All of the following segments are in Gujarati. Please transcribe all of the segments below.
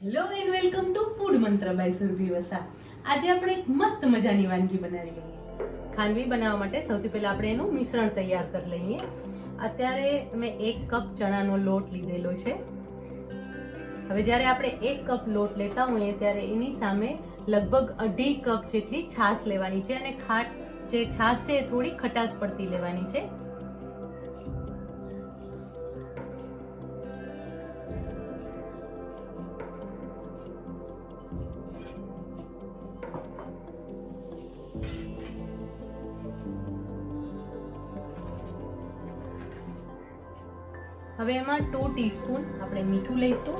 Hello and welcome to food મંત્ર બાય સુરભી વસા. આજે આપણે એક મસ્ત મજાની વાનગી બનાવી લઈએ. ખાંડવી બનાવવા માટે સૌથી પહેલા આપણે એનું મિશ્રણ તૈયાર કરી લઈએ. અત્યારે મેં 1 કપ ચણાનો લોટ લીધેલો છે. હવે જ્યારે આપણે 1 કપ લોટ લેતા હોઈએ ત્યારે એની સામે લગભગ 2.5 કપ જેટલી છાશ લેવાની છે અને જે છાશ છે એ થોડી ખટાશ પડતી લેવાની છે. હવે એમાં 2 ટીસ્પૂન આપણે મીઠું લઈશું,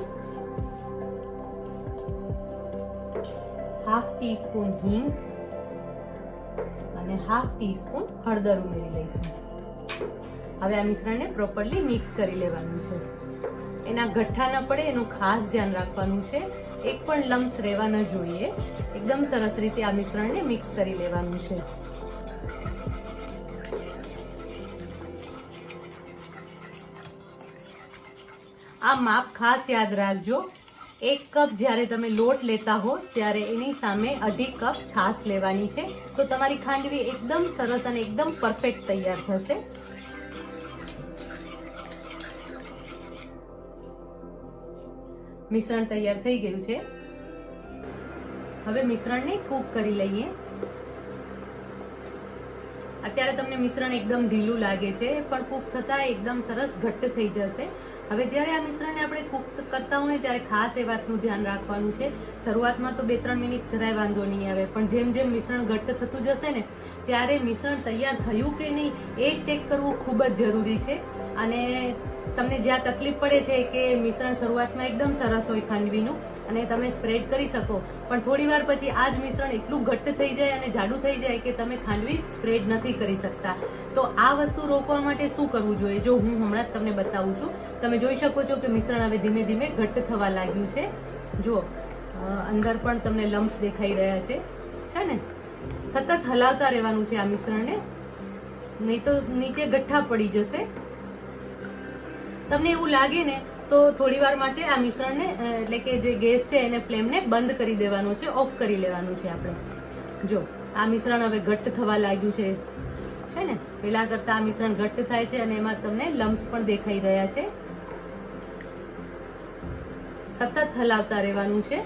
1/2 ટીસ્પૂન હિંગ અને 1/2 ટીસ્પૂન હળદર ઉમેરી લઈશું. હવે આ મિશ્રણને પ્રોપરલી મિક્સ કરી લેવાનું છે. એના ગઠ્ઠા ન પડે એનું ખાસ ધ્યાન રાખવાનું છે. એક પણ લમ્સ રહેવા ન જોઈએ. એકદમ સરસ રીતે આ મિશ્રણને મિક્સ કરી લેવાનું છે. આ માપ ખાસ યાદ રાખજો. 1 કપ જ્યારે તમે લોટ લેતા હો ત્યારે એની સામે 2.5 કપ છાશ લેવાની છે, તો તમારી ખાંડવી એકદમ સરસ અને એકદમ પરફેક્ટ તૈયાર થશે. મિશ્રણ તૈયાર થઈ ગયું છે. હવે મિશ્રણને કૂક કરી લઈએ. અત્યારે તમને મિશ્રણ એકદમ ઢીલું લાગે છે, પણ કૂક થતા એકદમ સરસ ઘટ્ટ થઈ જશે. હવે જ્યારે આ મિશ્રણને આપણે કૂક કરતા હોય ત્યારે ખાસ એ વાતનું ધ્યાન રાખવાનું છે. શરૂઆતમાં તો 2-3 મિનિટ જરાય વાંધો નહીં આવે, પણ જેમ જેમ મિશ્રણ ઘટ્ટ થતું જશે ને ત્યારે મિશ્રણ તૈયાર થયું કે નહીં એ ચેક કરવું ખૂબ જ જરૂરી છે. અને તમને જ્યાં તકલીફ પડે છે કે મિશ્રણ શરૂઆતમાં એકદમ સરસ હોય ખાંડવીનું અને તમે સ્પ્રેડ કરી શકો, પણ થોડી વાર પછી આ જ મિશ્રણ એટલું ઘટ્ટ થઈ જાય અને જાડું થઈ જાય કે તમે ખાંડવી સ્પ્રેડ નથી કરી શકતા. તો આ વસ્તુ રોકવા માટે શું કરવું જોઈએ, જો હું હમણાં જ તમને બતાવું છું. તમે જોઈ શકો છો કે મિશ્રણ હવે ધીમે ધીમે ઘટ્ટ થવા લાગ્યું છે. જો અંદર પણ તમને લમ્સ દેખાઈ રહ્યા છે ને. સતત હલાવતા રહેવાનું છે આ મિશ્રણને, નહીં તો નીચે ગઠ્ઠા પડી જશે. તમને એવું લાગે ને તો થોડી વાર માટે આ મિશ્રણને એટલે કે જે ગેસ છે એને ફ્લેમને બંધ કરી દેવાનો છે, ઓફ કરી લેવાનું છે આપણે. જો આ મિશ્રણ હવે ઘટ્ટ થવા લાગ્યું છે ને. પેલા કરતા આ મિશ્રણ ઘટ્ટ થાય છે અને એમાં તમને લમ્સ પણ દેખાઈ રહ્યા છે. સતત હલાવતા રહેવાનું છે.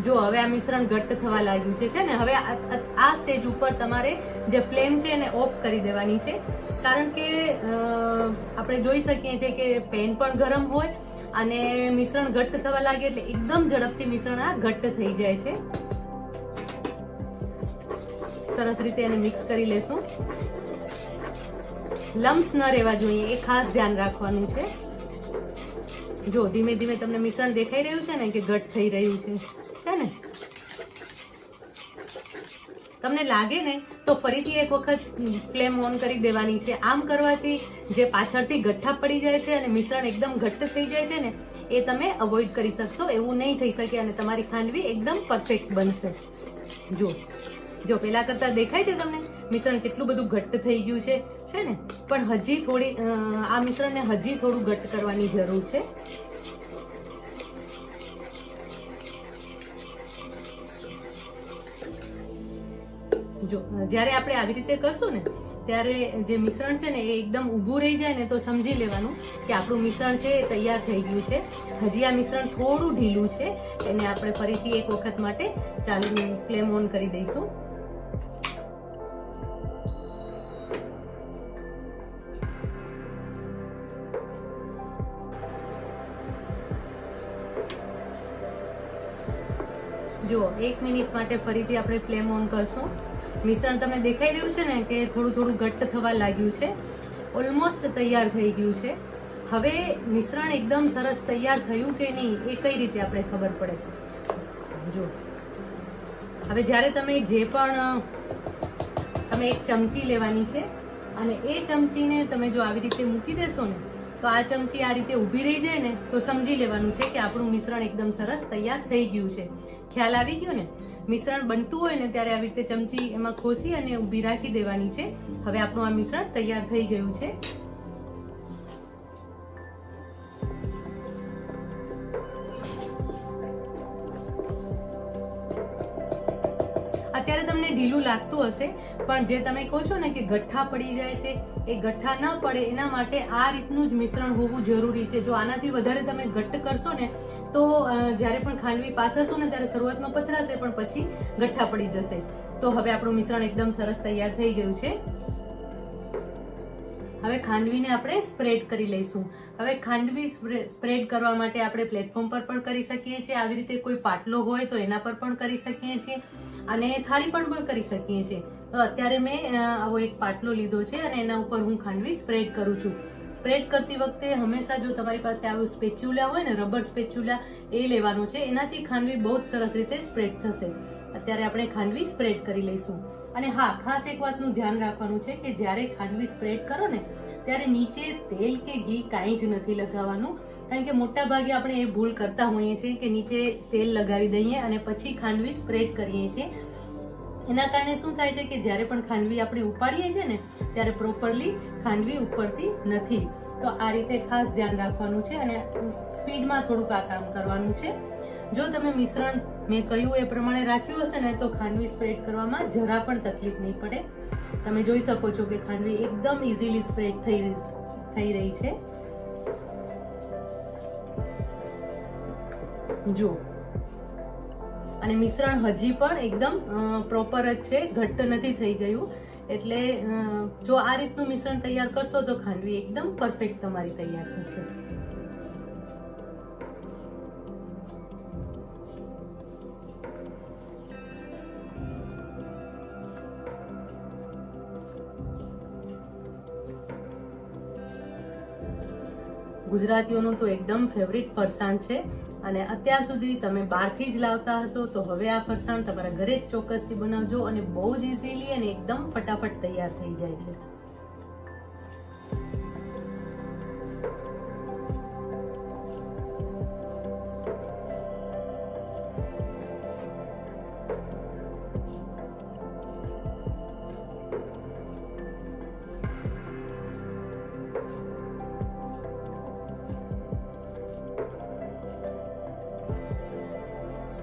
જો હવે આ મિશ્રણ ઘટ્ટ થવા લાગ્યું છે ને. હવે આ સ્ટેજ ઉપર તમારે જે ફ્લેમ છે એને ઓફ કરી દેવાની છે, કારણ કે આપણે જોઈ શકીએ છીએ કે પેન પણ ગરમ હોય અને મિશ્રણ ઘટ્ટ થવા લાગે એટલે એકદમ ઝડપથી મિશ્રણ આ ઘટ્ટ થઈ જાય છે. સરસ રીતે એને મિક્સ કરી લેશું. લમ્સ ન રહેવા જોઈએ એ ખાસ ધ્યાન રાખવાનું છે. જો ધીમે ધીમે તમને મિશ્રણ દેખાઈ રહ્યું છે ને કે ઘટ્ટ થઈ રહ્યું છે ને. તમને લાગે ને તો ફરીથી એક વખત ફ્લેમ ઓન કરી દેવાની છે. આમ કરવાથી જે પાછળથી ગઠ્ઠા પડી જાય છે અને મિશ્રણ એકદમ ઘટ્ટ થઈ જાય છે ને એ તમે અવોઇડ કરી શકશો. એવું નહીં થઈ શકે અને તમારી ખાંડવી એકદમ પરફેક્ટ બનશે. જો પેલા કરતા દેખાય છે તમને મિશ્રણ કેટલું બધું ઘટ્ટ થઈ ગયું છે ને. પણ હજી થોડી આ મિશ્રણને હજી થોડું ઘટ્ટ કરવાની જરૂર છે. જો જ્યારે આપણે આવી રીતે કરશું ને ત્યારે જે મિશ્રણ છે ને એ એકદમ ઊભું રહી જાય ને તો સમજી લેવાનું કે આપણું મિશ્રણ છે એ તૈયાર થઈ ગયું છે. હજી આ મિશ્રણ થોડું ઢીલું છે, એને આપણે ફરીથી એક વખત માટે ચાલુ ફ્લેમ ઓન કરી દઈશું. જો 1 મિનિટ માટે ફરીથી આપણે ફ્લેમ ઓન કરશું. મિશ્રણ તમને દેખાઈ રહ્યું છે ને કે થોડું થોડું ઘટ્ટ થવા લાગ્યું છે. ઓલમોસ્ટ તૈયાર થઈ ગયું છે. હવે મિશ્રણ એકદમ સરસ તૈયાર થયું કે નહીં એ કઈ રીતે આપણે ખબર પડે. જો હવે જ્યારે તમે જે પણ તમે એક ચમચી લેવાની છે અને એ ચમચીને તમે જો આવી રીતે મૂકી દેશો ને તો આ ચમચી આ રીતે ઊભી રહી જાય ને તો સમજી લેવાનું છે કે આપણું મિશ્રણ એકદમ સરસ તૈયાર થઈ ગયું છે. ખ્યાલ આવી ગયો ને. મિશ્રણ બનતું હોય ને ત્યારે આવી રીતે ચમચી એમાં ખોસી અને ઊભી રાખી દેવાની છે. હવે આપણું આ મિશ્રણ તૈયાર થઈ ગયું છે. અત્યારે તમને ઢીલું લાગતું હશે, પણ જે તમે કહો છો ને કે ગઠ્ઠા પડી જાય છે, એ ગઠ્ઠા ન પડે એના માટે આ રીતનું જ મિશ્રણ હોવું જરૂરી છે. જો આનાથી વધારે તમે ઘટ્ટ કરશો ને તો જ્યારે પણ ખાંડવી પાથરશો ને ત્યારે શરૂઆતમાં પથરાશે, પણ પછી ગઠ્ઠા પડી જશે. તો હવે આપણું મિશ્રણ એકદમ સરસ તૈયાર થઈ ગયું છે. હવે ખાંડવીને આપણે સ્પ્રેડ કરી લઈશું. હવે ખાંડવી સ્પ્રેડ કરવા માટે આપણે પ્લેટફોર્મ પર પણ કરી શકીએ છીએ, આવી રીતે કોઈ પાટલો હોય તો એના પર પણ કરી શકીએ છીએ, અને થાળી પર પણ કરી શકીએ છીએ. તો અત્યારે મેં આવો એક પાટલો લીધો છે અને એના ઉપર હું ખાંડવી સ્પ્રેડ કરું છું. સ્પ્રેડ કરતી વખતે હંમેશા જો તમારી પાસે આવું સ્પેચ્યુલા હોય ને, રબર સ્પેચ્યુલા, એ લેવાનું છે. એનાથી ખાંડવી બહુ જ સરસ રીતે સ્પ્રેડ થશે. અત્યારે આપણે ખાંડવી સ્પ્રેડ કરી લઈશું. અને હા, ખાસ એક વાતનું ધ્યાન રાખવાનું છે કે જ્યારે ખાંડવી સ્પ્રેડ કરો ને ત્યારે નીચે તેલ કે ઘી કાંઈ જ નથી લગાવવાનું, કારણ કે મોટા ભાગે આપણે એ ભૂલ કરતા હોઈએ છીએ કે નીચે તેલ લગાવી દઈએ અને પછી ખાંડવી સ્પ્રેડ કરીએ છીએ. એના કારણે શું થાય છે કે જ્યારે પણ ખાંડવી આપણે ઉપાડીએ છીએ ને ત્યારે પ્રોપરલી ખાંડવી ઉપડતી નથી. તો આ રીતે ખાસ ધ્યાન રાખવાનું છે અને સ્પીડમાં થોડુંક આ કામ કરવાનું છે. જો તમે મિશ્રણ મેં કહ્યું એ પ્રમાણે રાખ્યું હશે ને તો ખાંડવી સ્પ્રેડ કરવામાં જરા પણ તકલીફ નહીં પડે. તમે જોઈ શકો છો કે ખાંડવી એકદમ ઇઝીલી સ્પ્રેડ થઈ રહી છે. જો, અને મિશ્રણ હજી પણ એકદમ પ્રોપર જ છે, ઘટ્ટ નથી થઈ ગયું. એટલે જો આ રીતનું મિશ્રણ તૈયાર કરશો તો ખાંડવી એકદમ પરફેક્ટ તમારી તૈયાર થશે. ગુજરાતીઓનું તો એકદમ ફેવરિટ ફરસાણ છે, અને અત્યાર સુધી તમે બહારથી જ લાવતા હશો તો હવે આ ફરસાણ તમારા ઘરે જ ચોક્કસથી બનાવજો, અને બહુ જ ઇઝીલી અને એકદમ ફટાફટ તૈયાર થઈ જાય છે.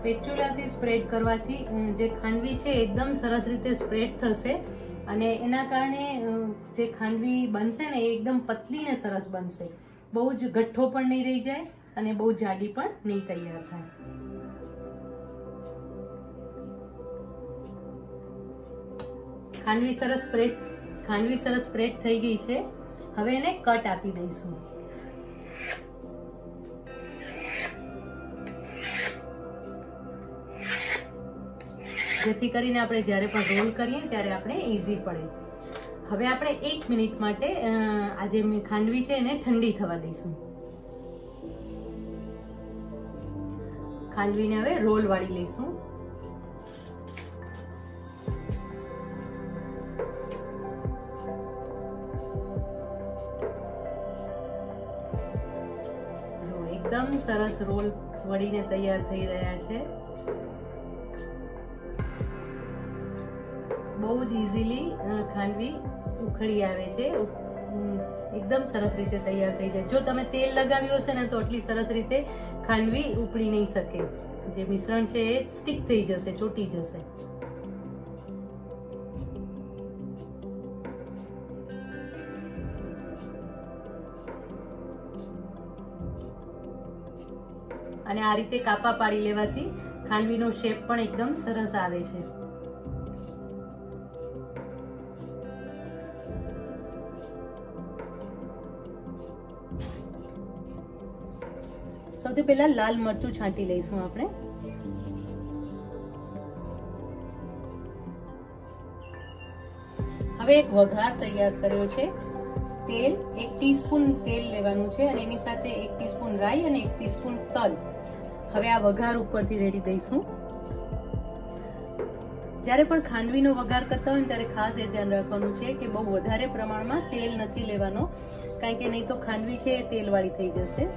સ્પેચ્યુલાથી સ્પ્રેડ કરવાથી જે ખાંડવી છે એકદમ સરસ રીતે સ્પ્રેડ થશે, અને એના કારણે જે ખાંડવી બનશે ને એ એકદમ પતલી ને સરસ બનશે. બહુ જ ગઠ્ઠો પણ નહીં રહી જાય અને બહુ જાડી પણ નહીં તૈયાર થાય. ખાંડવી સરસ સ્પ્રેડ થઈ ગઈ છે. હવે એને કટ આપી દઈશું. જેથી કરીને આપણે જ્યારે પણ રોલ કરીએ ત્યારે આપણે ઈઝી પડે. હવે આપણે 1 મિનિટ માટે આ જે ખાંડવી છે એને ઠંડી થવા દઈશું. ખાંડવીને હવે રોલ વાળી લઈશું. એકદમ સરસ રોલ વળીને તૈયાર થઈ રહ્યા છે. બહુ જ ઇઝીલી ખાંડવી ઉખડી આવે છે, એકદમ સરસ રીતે તૈયાર થઈ જાય. જો તમે તેલ લગાવ્યું હશે ને તો આટલી સરસ રીતે ખાંડવી ઉપડી નહીં શકે. જે મિશ્રણ છે એ સ્ટીક થઈ જશે, ચોટી જશે. અને આ રીતે કાપા પાડી લેવાથી ખાંડવીનો શેપ પણ એકદમ સરસ આવે છે. સૌથી પહેલા લાલ મરચું છાંટી લઈશું આપણે. હવે એક વઘાર તૈયાર કર્યો છે. તેલ 1 ટીસ્પૂન તેલ લેવાનું છે અને એની સાથે 1 ટીસ્પૂન રાઈ અને 1 ટીસ્પૂન તલ. હવે આ વઘાર ઉપરથી રેડી દઈશું. જ્યારે પણ ખાંડવીનો વઘાર કરતા હોય ત્યારે ખાસ એ ધ્યાન રાખવાનું છે કે બહુ વધારે પ્રમાણમાં તેલ નથી લેવાનો, કારણ કે નહીં તો ખાંડવી છે એ તેલવાળી થઈ જશે.